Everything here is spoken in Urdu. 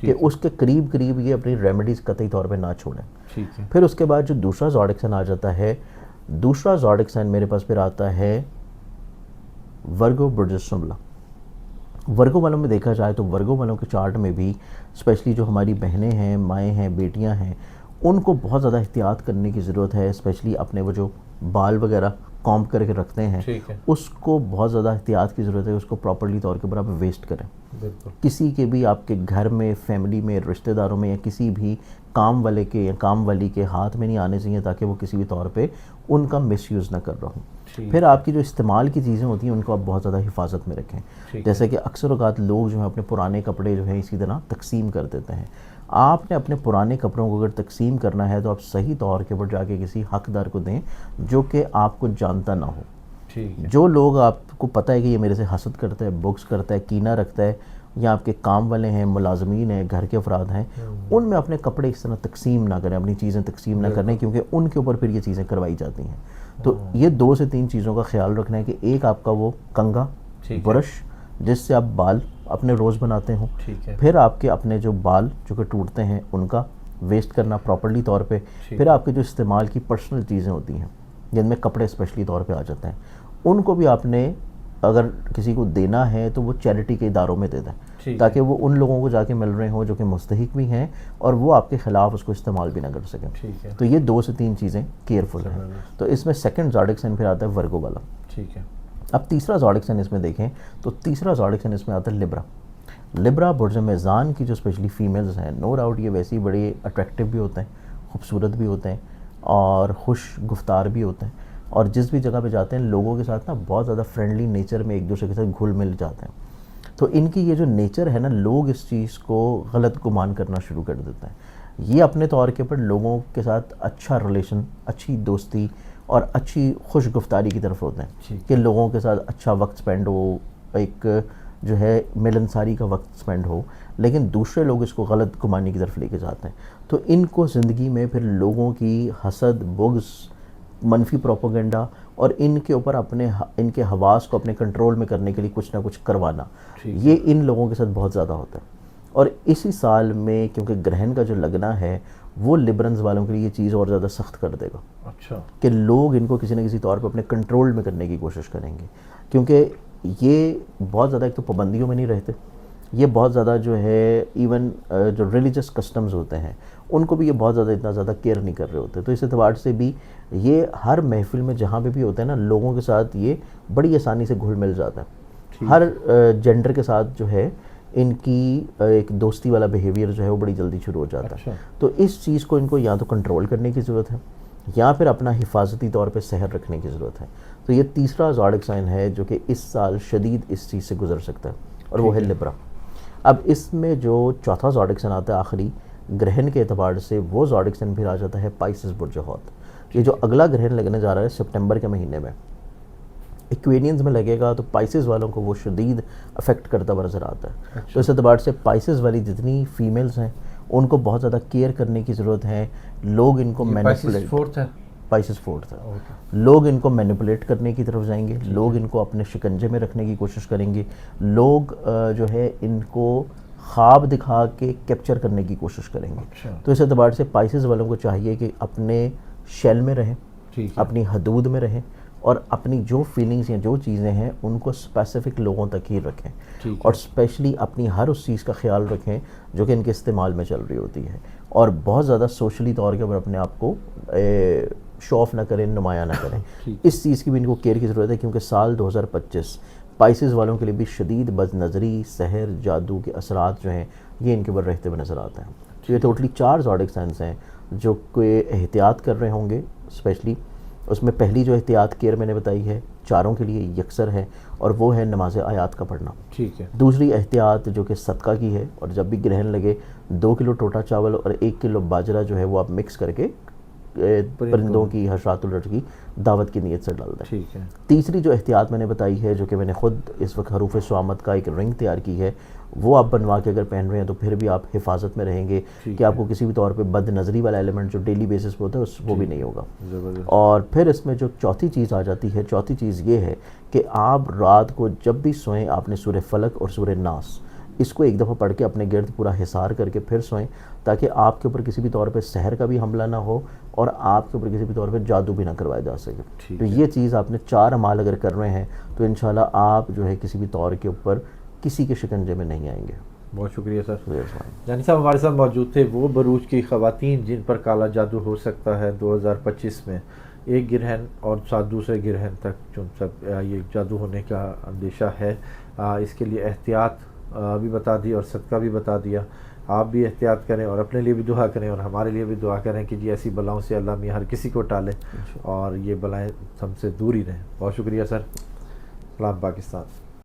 کہ اس کے قریب قریب یہ اپنی ریمیڈیز قطعی طور پہ نہ چھوڑیں. ٹھیک ہے. پھر اس کے بعد جو دوسرا زوڈک سائن آ جاتا ہے, دوسرا زوڈک سائن میرے پاس پھر آتا ہے ورگو برج شملہ. ورگو والوں میں دیکھا جائے تو ورگو والوں کے چارٹ میں بھی اسپیشلی جو ہماری بہنیں ہیں, مائیں ہیں, بیٹیاں ہیں, ان کو بہت زیادہ احتیاط کرنے کی ضرورت ہے. اسپیشلی اپنے وہ جو بال وغیرہ کامب کر کے رکھتے ہیں, اس کو بہت زیادہ احتیاط کی ضرورت ہے. اس کو پراپرلی طور کے اوپر آپ ویسٹ کریں. کسی کے بھی آپ کے گھر میں, فیملی میں, رشتہ داروں میں, یا کسی بھی کام والے کے یا کام والی کے ہاتھ میں نہیں آنے چاہیے, تاکہ وہ کسی بھی طور پہ ان کا مس یوز نہ کر رہا ہوں. پھر آپ کی جو استعمال کی چیزیں ہوتی ہیں ان کو آپ بہت زیادہ حفاظت میں رکھیں. جیسے کہ اکثر اوقات لوگ جو ہیں اپنے پرانے کپڑے جو ہیں اسی طرح تقسیم کر دیتے ہیں. آپ نے اپنے پرانے کپڑوں کو اگر تقسیم کرنا ہے تو آپ صحیح طور کے اوپر جا کے کسی حقدار کو دیں جو کہ آپ کو جانتا نہ ہو. جو لوگ آپ کو پتہ ہے کہ یہ میرے سے حسد کرتا ہے, بغض کرتا ہے, کینہ رکھتا ہے, یا آپ کے کام والے ہیں, ملازمین ہیں, گھر کے افراد ہیں, ان میں اپنے کپڑے اس طرح تقسیم نہ کریں, اپنی چیزیں تقسیم نہ کریں, کیونکہ ان کے اوپر پھر یہ چیزیں کروائی جاتی ہیں. تو یہ 2 سے 3 چیزوں کا خیال رکھنا ہے کہ ایک آپ کا وہ کنگھا, برش جس سے آپ بال اپنے روز بناتے ہوں, پھر آپ کے اپنے جو بال جو کہ ٹوٹتے ہیں ان کا ویسٹ کرنا پراپرلی طور پہ, پھر آپ کے جو استعمال کی پرسنل چیزیں ہوتی ہیں جن میں کپڑے اسپیشلی طور پہ آ جاتے ہیں, ان کو بھی آپ نے اگر کسی کو دینا ہے تو وہ چیریٹی کے اداروں میں دے دیں, تاکہ وہ ان لوگوں کو جا کے مل رہے ہوں جو کہ مستحق بھی ہیں اور وہ آپ کے خلاف اس کو استعمال بھی نہ کر سکیں. تو یہ 2 سے 3 چیزیں کیئرفل ہیں. تو اس میں سیکنڈ زوڈک سائن پھر آتا ہے ورگو والا. ٹھیک ہے. اب تیسرا زوڈک سائن اس میں دیکھیں تو تیسرا زوڈک سائن اس میں آتا ہے لبرا. لبرا برج میزان کی جو اسپیشلی فیمیلز ہیں, نو ڈاؤٹ یہ ویسے ہی بڑے اٹریکٹیو بھی ہوتے ہیں, خوبصورت بھی ہوتے ہیں, اور خوش گفتار بھی ہوتے ہیں, اور جس بھی جگہ پہ جاتے ہیں لوگوں کے ساتھ نا بہت زیادہ فرینڈلی نیچر میں ایک دوسرے کے ساتھ گھل مل جاتے ہیں. تو ان کی یہ جو نیچر ہے نا, لوگ اس چیز کو غلط گمان کرنا شروع کر دیتے ہیں. یہ اپنے طور کے پر لوگوں کے ساتھ اچھا ریلیشن, اچھی دوستی اور اچھی خوش گفتاری کی طرف ہوتے ہیں کہ لوگوں کے ساتھ اچھا وقت سپینڈ ہو, ایک جو ہے ملنساری کا وقت سپینڈ ہو, لیکن دوسرے لوگ اس کو غلط گمانی کی طرف لے کے جاتے ہیں. تو ان کو زندگی میں پھر لوگوں کی حسد, بغض, منفی پروپیگنڈا اور ان کے اوپر اپنے ان کے حواس کو اپنے کنٹرول میں کرنے کے لیے کچھ نہ کچھ کروانا, یہ ان لوگوں کے ساتھ بہت زیادہ ہوتا ہے. اور اسی سال میں کیونکہ گرہن کا جو لگنا ہے وہ لبرنز والوں کے لیے یہ چیز اور زیادہ سخت کر دے گا. اچھا. کہ لوگ ان کو کسی نہ کسی طور پہ اپنے کنٹرول میں کرنے کی کوشش کریں گے, کیونکہ یہ بہت زیادہ ایک تو پابندیوں میں نہیں رہتے, یہ بہت زیادہ جو ہے ایون جو ریلیجس کسٹمز ہوتے ہیں ان کو بھی یہ بہت زیادہ اتنا زیادہ کیئر نہیں کر رہے ہوتے. تو اس اعتبار سے بھی یہ ہر محفل میں جہاں پہ بھی ہوتا ہے نا, لوگوں کے ساتھ یہ بڑی آسانی سے گھل مل جاتا ہے. ہر جینڈر کے ساتھ جو ہے ان کی ایک دوستی والا بیہیویئر جو ہے وہ بڑی جلدی شروع ہو جاتا ہے. تو اس چیز کو ان کو یا تو کنٹرول کرنے کی ضرورت ہے یا پھر اپنا حفاظتی طور پہ سحر رکھنے کی ضرورت ہے. تو یہ تیسرا زوڈک سائن ہے جو کہ اس سال شدید اس چیز سے گزر سکتا ہے, اور وہ ہے لبرا. اب اس میں جو چوتھا زوڈک سائن آتا ہے آخری گرہن کے اعتبار سے, وہ زوڈک سائن پھر آ جاتا ہے پائسس برج حوت. یہ جو اگلا گرہن لگنے جا رہا ہے سپٹمبر کے مہینے میں, ایکوینینز میں لگے گا, تو پائسس والوں کو وہ شدید افیکٹ کرتا ہوا نظر آتا ہے. تو اس اعتبار سے پائسس والی جتنی فیمیلز ہیں ان کو بہت زیادہ کیئر کرنے کی ضرورت ہے. لوگ ان کو پائسس فورتھ ہے, لوگ ان کو مینیپولیٹ کرنے کی طرف جائیں گے, لوگ ان کو اپنے شکنجے میں رکھنے کی کوشش کریں گے, لوگ جو ہے ان کو خواب دکھا کے کیپچر کرنے کی کوشش کریں گے. تو اس اعتبار سے پائسس والوں کو چاہیے کہ اپنے شیل میں رہیں, اپنی حدود میں رہیں, اور اپنی جو فیلنگز یا جو چیزیں ہیں ان کو اسپیسیفک لوگوں تک ہی رکھیں, اور اسپیشلی اپنی ہر اس چیز کا خیال رکھیں جو کہ ان کے استعمال میں چل رہی ہوتی ہے, اور بہت زیادہ سوشلی طور کے اوپر اپنے آپ کو شو آف نہ کریں, نمایاں نہ کریں. اس چیز کی بھی ان کو کیئر کی ضرورت ہے, کیونکہ سال 2025 پائسس والوں کے لیے بھی شدید بد نظری, سحر, جادو کے اثرات جو ہیں یہ ان کے اوپر رہتے ہوئے نظر آتے ہیں. تو یہ ٹوٹلی 4 زوڈک سائنس ہیں جو کہ احتیاط کر رہے ہوں گے. اسپیشلی اس میں پہلی جو احتیاط کیئر میں نے بتائی ہے چاروں کے لیے یکسر ہے, اور وہ ہے نماز آیات کا پڑھنا. ٹھیک ہے. دوسری احتیاط جو کہ صدقہ کی ہے, اور جب بھی گرہن لگے 2 کلو ٹوٹا چاول اور 1 کلو باجرہ جو ہے وہ آپ مکس کر کے پرندوں کی, حشرات الرجز کی دعوت کی نیت سے ڈال دیں. ٹھیک ہے. تیسری جو احتیاط میں نے بتائی ہے جو کہ میں نے خود اس وقت حروف سوامت کا ایک رنگ تیار کی ہے, وہ آپ بنوا کے اگر پہن رہے ہیں تو پھر بھی آپ حفاظت میں رہیں گے کہ آپ کو کسی بھی طور پہ بد نظری والا ایلیمنٹ جو ڈیلی بیسس پہ ہوتا ہے وہ بھی نہیں ہوگا. اور پھر اس میں جو چوتھی چیز آ جاتی ہے, چوتھی چیز یہ ہے کہ آپ رات کو جب بھی سوئیں آپ نے سورہ فلق اور سورہ ناس اس کو ایک دفعہ پڑھ کے اپنے گرد پورا حصار کر کے پھر سوئیں، تاکہ آپ کے اوپر کسی بھی طور پہ سحر کا بھی حملہ نہ ہو اور آپ کے اوپر کسی بھی طور پہ جادو بھی نہ کروایا جا سکے۔ تو یہ چیز آپ نے 4 اعمال اگر کر رہے ہیں تو انشاءاللہ آپ جو ہے کسی بھی طور کے اوپر کسی کے شکنجے میں نہیں آئیں گے۔ بہت شکریہ سر۔ جانی صاحب ہمارے ساتھ موجود تھے وہ بروج کی خواتین جن پر کالا جادو ہو سکتا ہے 2025 میں، ایک گرہن اور ساتھ دوسرے گرہن تک جو سب یہ جادو ہونے کا اندیشہ ہے، اس کے لیے احتیاط بھی بتا دی اور صدقہ بھی بتا دیا۔ آپ بھی احتیاط کریں اور اپنے لیے بھی دعا کریں اور ہمارے لیے بھی دعا کریں کہ جی ایسی بلاؤں سے اللہ میاں ہر کسی کو ٹالے اور یہ بلائیں ہم سے دور ہی رہیں۔ بہت شکریہ سر۔ سلام پاکستان۔